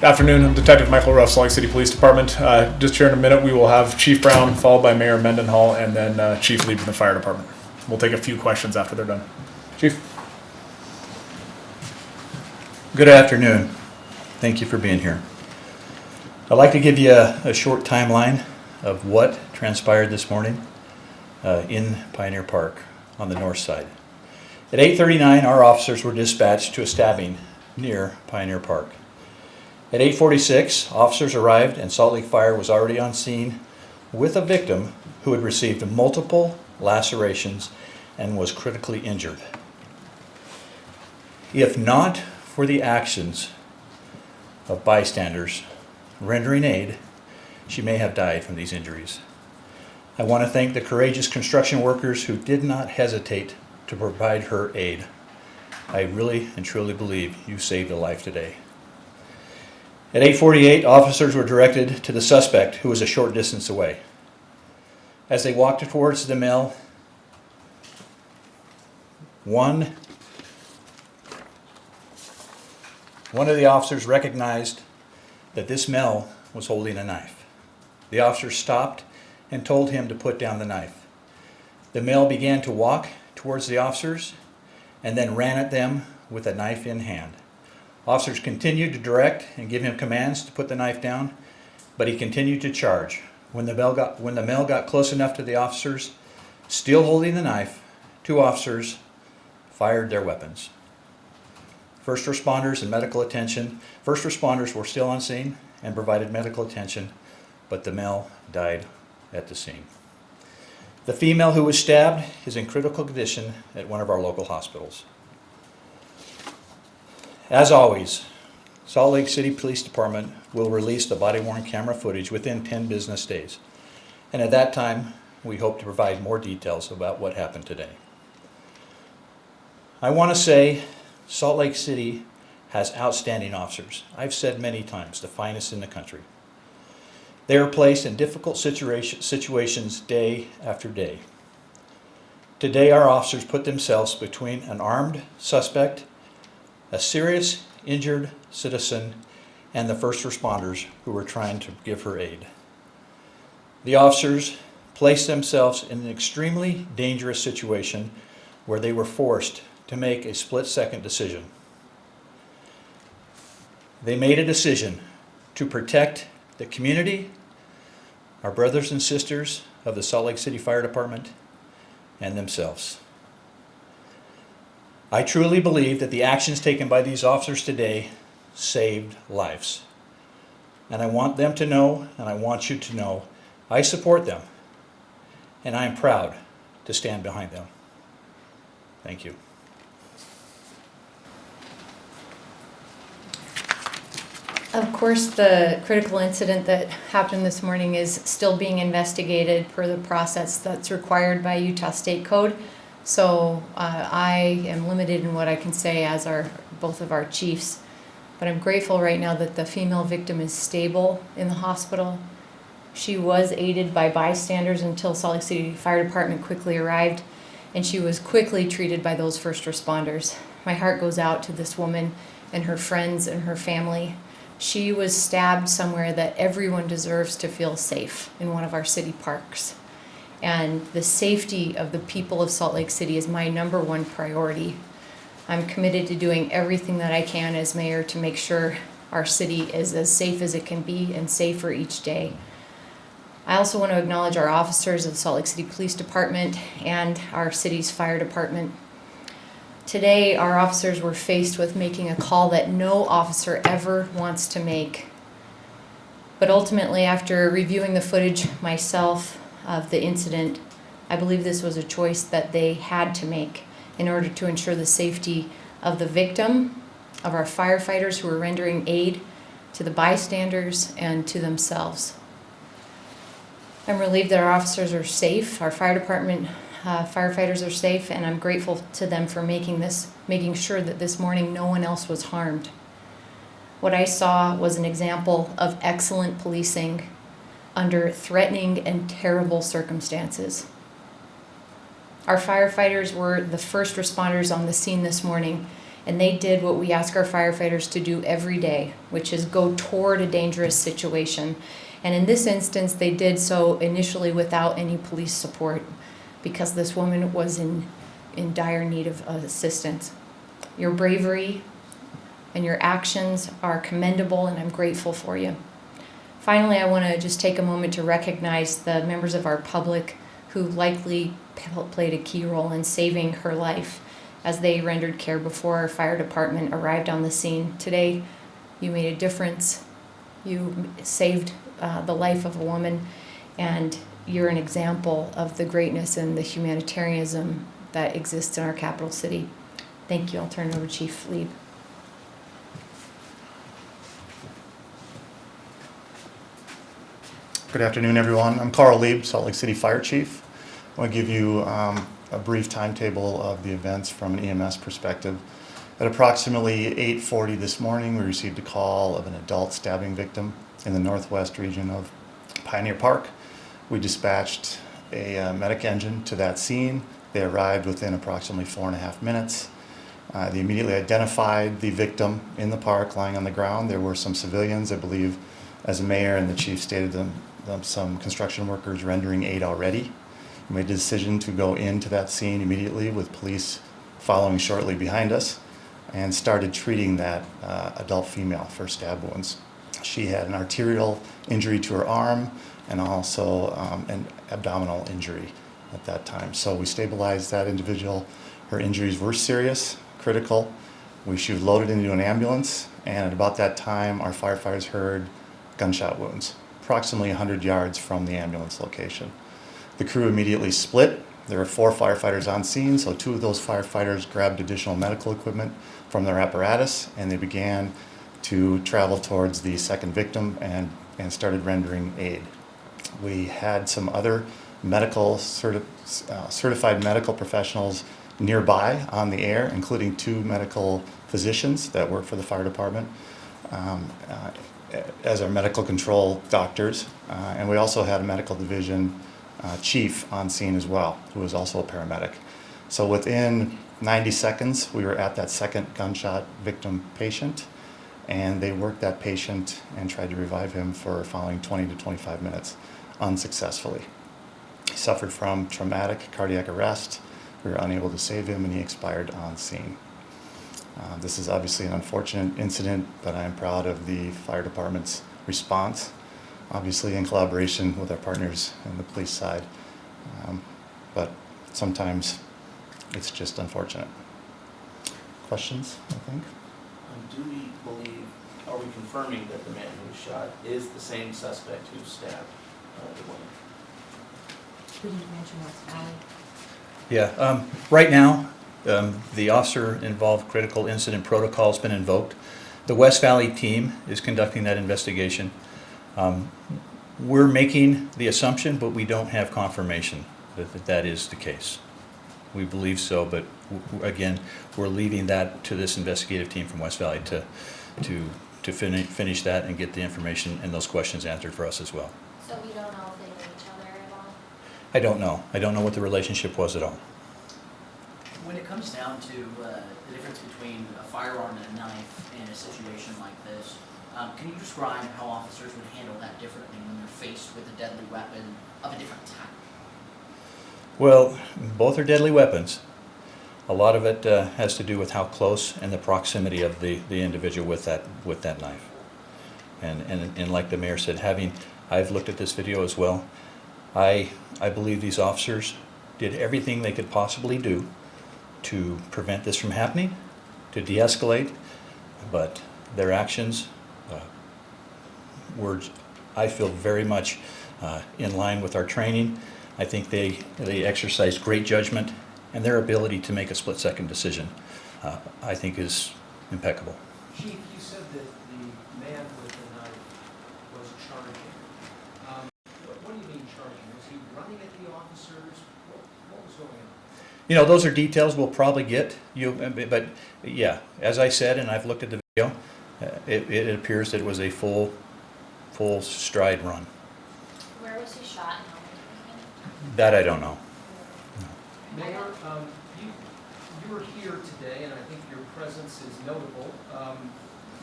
Afternoon, I'm Detective Michael Ruff, Salt Lake City Police Department. Just here in a minute, we will have Chief Brown, followed by Mayor Mendenhall, and then Chief Lieb from the Fire Department. We'll take a few questions after they're done. Chief? Good afternoon. Thank you for being here. I'd like to give you a short timeline of what transpired this morning in Pioneer Park on the north side. At 8:39, our officers were dispatched to a stabbing near Pioneer Park. At 8:46, officers arrived and Salt Lake Fire was already on scene with a victim who had received multiple lacerations and was critically injured. If not for the actions of bystanders rendering aid, she may have died from these injuries. I want to thank the courageous construction workers who did not hesitate to provide her aid. I really and truly believe you saved a life today. At 8:48, officers were directed to the suspect, who was a short distance away. As they walked towards the mill, one of the officers recognized that this male was holding a knife. The officer stopped and told him to put down the knife. The male began to walk towards the officers and then ran at them with a knife in hand. Officers continued to direct and give him commands to put the knife down, but he continued to charge. When the male got close enough to the officers, still holding the knife, two officers fired their weapons. First responders were still on scene and provided medical attention, but the male died at the scene. The female who was stabbed is in critical condition at one of our local hospitals. As always, Salt Lake City Police Department will release the body-worn camera footage within 10 business days. And at that time, we hope to provide more details about what happened today. I want to say Salt Lake City has outstanding officers. I've said many times, the finest in the country. They are placed in difficult situations day after day. Today, our officers put themselves between an armed suspect, a serious injured citizen, and the first responders who were trying to give her aid. The officers placed themselves in an extremely dangerous situation where they were forced to make a split-second decision. They made a decision to protect the community, our brothers and sisters of the Salt Lake City Fire Department, and themselves. I truly believe that the actions taken by these officers today saved lives. And I want them to know, and I want you to know, I support them, and I am proud to stand behind them. Thank you. Of course, the critical incident that happened this morning is still being investigated per the process that's required by Utah State Code. So I am limited in what I can say, as are both of our chiefs. But I'm grateful right now that the female victim is stable in the hospital. She was aided by bystanders until Salt Lake City Fire Department quickly arrived, and she was quickly treated by those first responders. My heart goes out to this woman and her friends and her family. She was stabbed somewhere that everyone deserves to feel safe, in one of our city parks. And the safety of the people of Salt Lake City is my number one priority. I'm committed to doing everything that I can as mayor to make sure our city is as safe as it can be and safer each day. I also want to acknowledge our officers of the Salt Lake City Police Department and our city's fire department. Today, our officers were faced with making a call that no officer ever wants to make. But ultimately, after reviewing the footage myself of the incident, I believe this was a choice that they had to make in order to ensure the safety of the victim, of our firefighters who were rendering aid, to the bystanders, and to themselves. I'm relieved that our officers are safe, our fire department firefighters are safe, and I'm grateful to them for making sure that this morning no one else was harmed. What I saw was an example of excellent policing under threatening and terrible circumstances. Our firefighters were the first responders on the scene this morning, And they did what we ask our firefighters to do every day, which is go toward a dangerous situation. And in this instance, they did so initially without any police support because this woman was in dire need of assistance. Your bravery and your actions are commendable, and I'm grateful for you. Finally, I want to just take a moment to recognize the members of our public who likely played a key role in saving her life as they rendered care before our fire department arrived on the scene. Today, you made a difference. You saved the life of a woman, and you're an example of the greatness and the humanitarianism that exists in our capital city. Thank you. I'll turn it over to Chief Lieb. Good afternoon, everyone. I'm Karl Lieb, Salt Lake City Fire Chief. I want to give you a brief timetable of the events from an EMS perspective. At approximately 8:40 this morning, we received a call of an adult stabbing victim in the northwest region of Pioneer Park. We dispatched a medic engine to that scene. They arrived within approximately 4.5 minutes. They immediately identified the victim in the park lying on the ground. There were some civilians, I believe, as the mayor and the chief stated, some construction workers rendering aid already. We made the decision to go into that scene immediately with police following shortly behind us and started treating that adult female for stab wounds. She had an arterial injury to her arm and also an abdominal injury at that time. So we stabilized that individual. Her injuries were serious, critical. She was loaded into an ambulance, and at about that time, our firefighters heard gunshot wounds, approximately 100 yards from the ambulance location. The crew immediately split. There were 4 firefighters on scene, so 2 of those firefighters grabbed additional medical equipment from their apparatus, and they began to travel towards the second victim and started rendering aid. We had some other certified medical professionals nearby on the air, including 2 medical physicians that work for the fire department as our medical control doctors. And we also had a medical division chief on scene as well, who was also a paramedic. So within 90 seconds, we were at that second gunshot victim patient, and they worked that patient and tried to revive him for following 20 to 25 minutes unsuccessfully. He suffered from traumatic cardiac arrest. We were unable to save him, and he expired on scene. This is obviously an unfortunate incident, but I am proud of the fire department's response, obviously in collaboration with our partners on the police side. But sometimes it's just unfortunate. Questions, I think? Do we believe, are we confirming that the man who was shot is the same suspect who stabbed the woman? Who did you mention West Valley? Yeah, right now, the officer-involved critical incident protocol has been invoked. The West Valley team is conducting that investigation. We're making the assumption, but we don't have confirmation that that is the case. We believe so, but again, we're leaving that to this investigative team from West Valley to finish that and get the information and those questions answered for us as well. So we don't know if they knew each other at all? I don't know. I don't know what the relationship was at all. When it comes down to the difference between a firearm and a knife in a situation like this, can you describe how officers would handle that differently when they're faced with a deadly weapon of a different type? Well, both are deadly weapons. A lot of it has to do with how close and the proximity of the individual with that knife. And like the mayor said, I've looked at this video as well. I believe these officers did everything they could possibly do to prevent this from happening, to de-escalate, but their actions were, I feel, very much in line with our training. I think they exercised great judgment, and their ability to make a split-second decision, I think, is impeccable. Chief, you said that the man with the knife was charging. What do you mean charging? Was he running at the officers? What was going on? You know, those are details we'll probably get. But yeah, as I said, and I've looked at the video, it appears that it was a full stride run. Where was he shot and how many was That I don't know. Mayor, you were here today, and I think your presence presence is notable.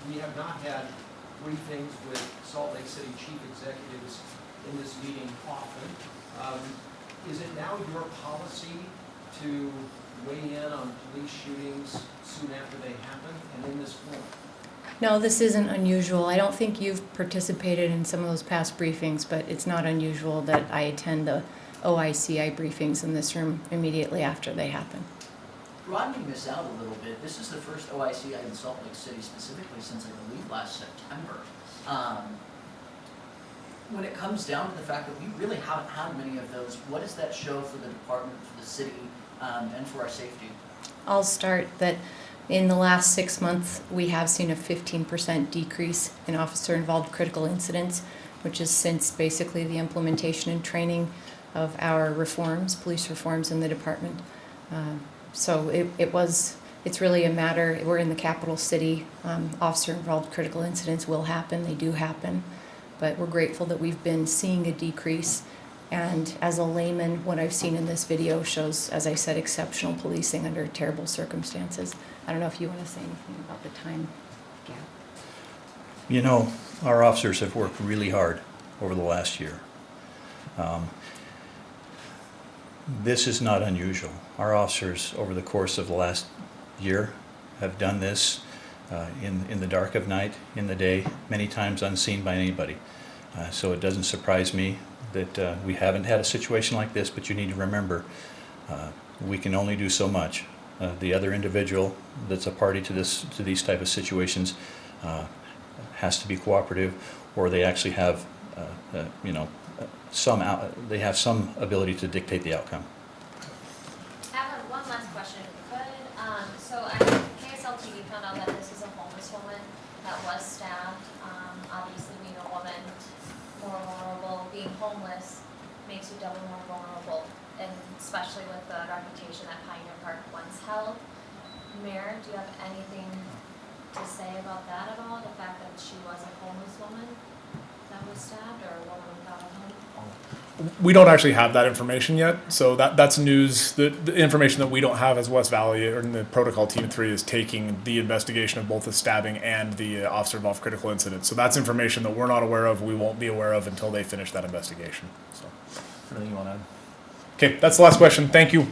We have not had briefings with Salt Lake City chief executives in this meeting often. Is it now your policy to weigh in on police shootings soon after they happen and in this forum? No, this isn't unusual. I don't think you've participated in some of those past briefings, but it's not unusual that I attend the OICI briefings in this room immediately after they happen. Broadening this out a little bit, this is the first OICI in Salt Lake City specifically since I believe last September. When it comes down to the fact that we really haven't had many of those, what does that show for the department, for the city, and for our safety? I'll start that in the last 6 months, we have seen a 15% decrease in officer-involved critical incidents, which is since basically the implementation and training of our reforms, police reforms in the department. So it's really a matter, we're in the capital city, officer-involved critical incidents will happen, they do happen, but we're grateful that we've been seeing a decrease. And as a layman, what I've seen in this video shows, as I said, exceptional policing under terrible circumstances. I don't know if you want to say anything about the time gap. You know, our officers have worked really hard over the last year. This is not unusual. Our officers over the course of the last year have done this in the dark of night, in the day, many times unseen by anybody. So it doesn't surprise me that we haven't had a situation like this, but you need to remember, we can only do so much. The other individual that's a party to these type of situations has to be cooperative, or they actually have, they have some ability to dictate the outcome. I have one last question, if you could. So KSL TV found out that this is a homeless woman that was stabbed. Obviously, we know women more vulnerable. Being homeless makes you double more vulnerable, and especially with the reputation that Pioneer Park once held. Mayor, do you have anything to say about that at all? The fact that she was a homeless woman that was stabbed, or a woman without a home? We don't actually have that information yet, so that's news. The information that we don't have as West Valley or in the protocol team 3 is taking the investigation of both the stabbing and the officer-involved critical incident. So that's information that we're not aware of, we won't be aware of until they finish that investigation. So, anything you want to add? Okay, that's the last question. Thank you.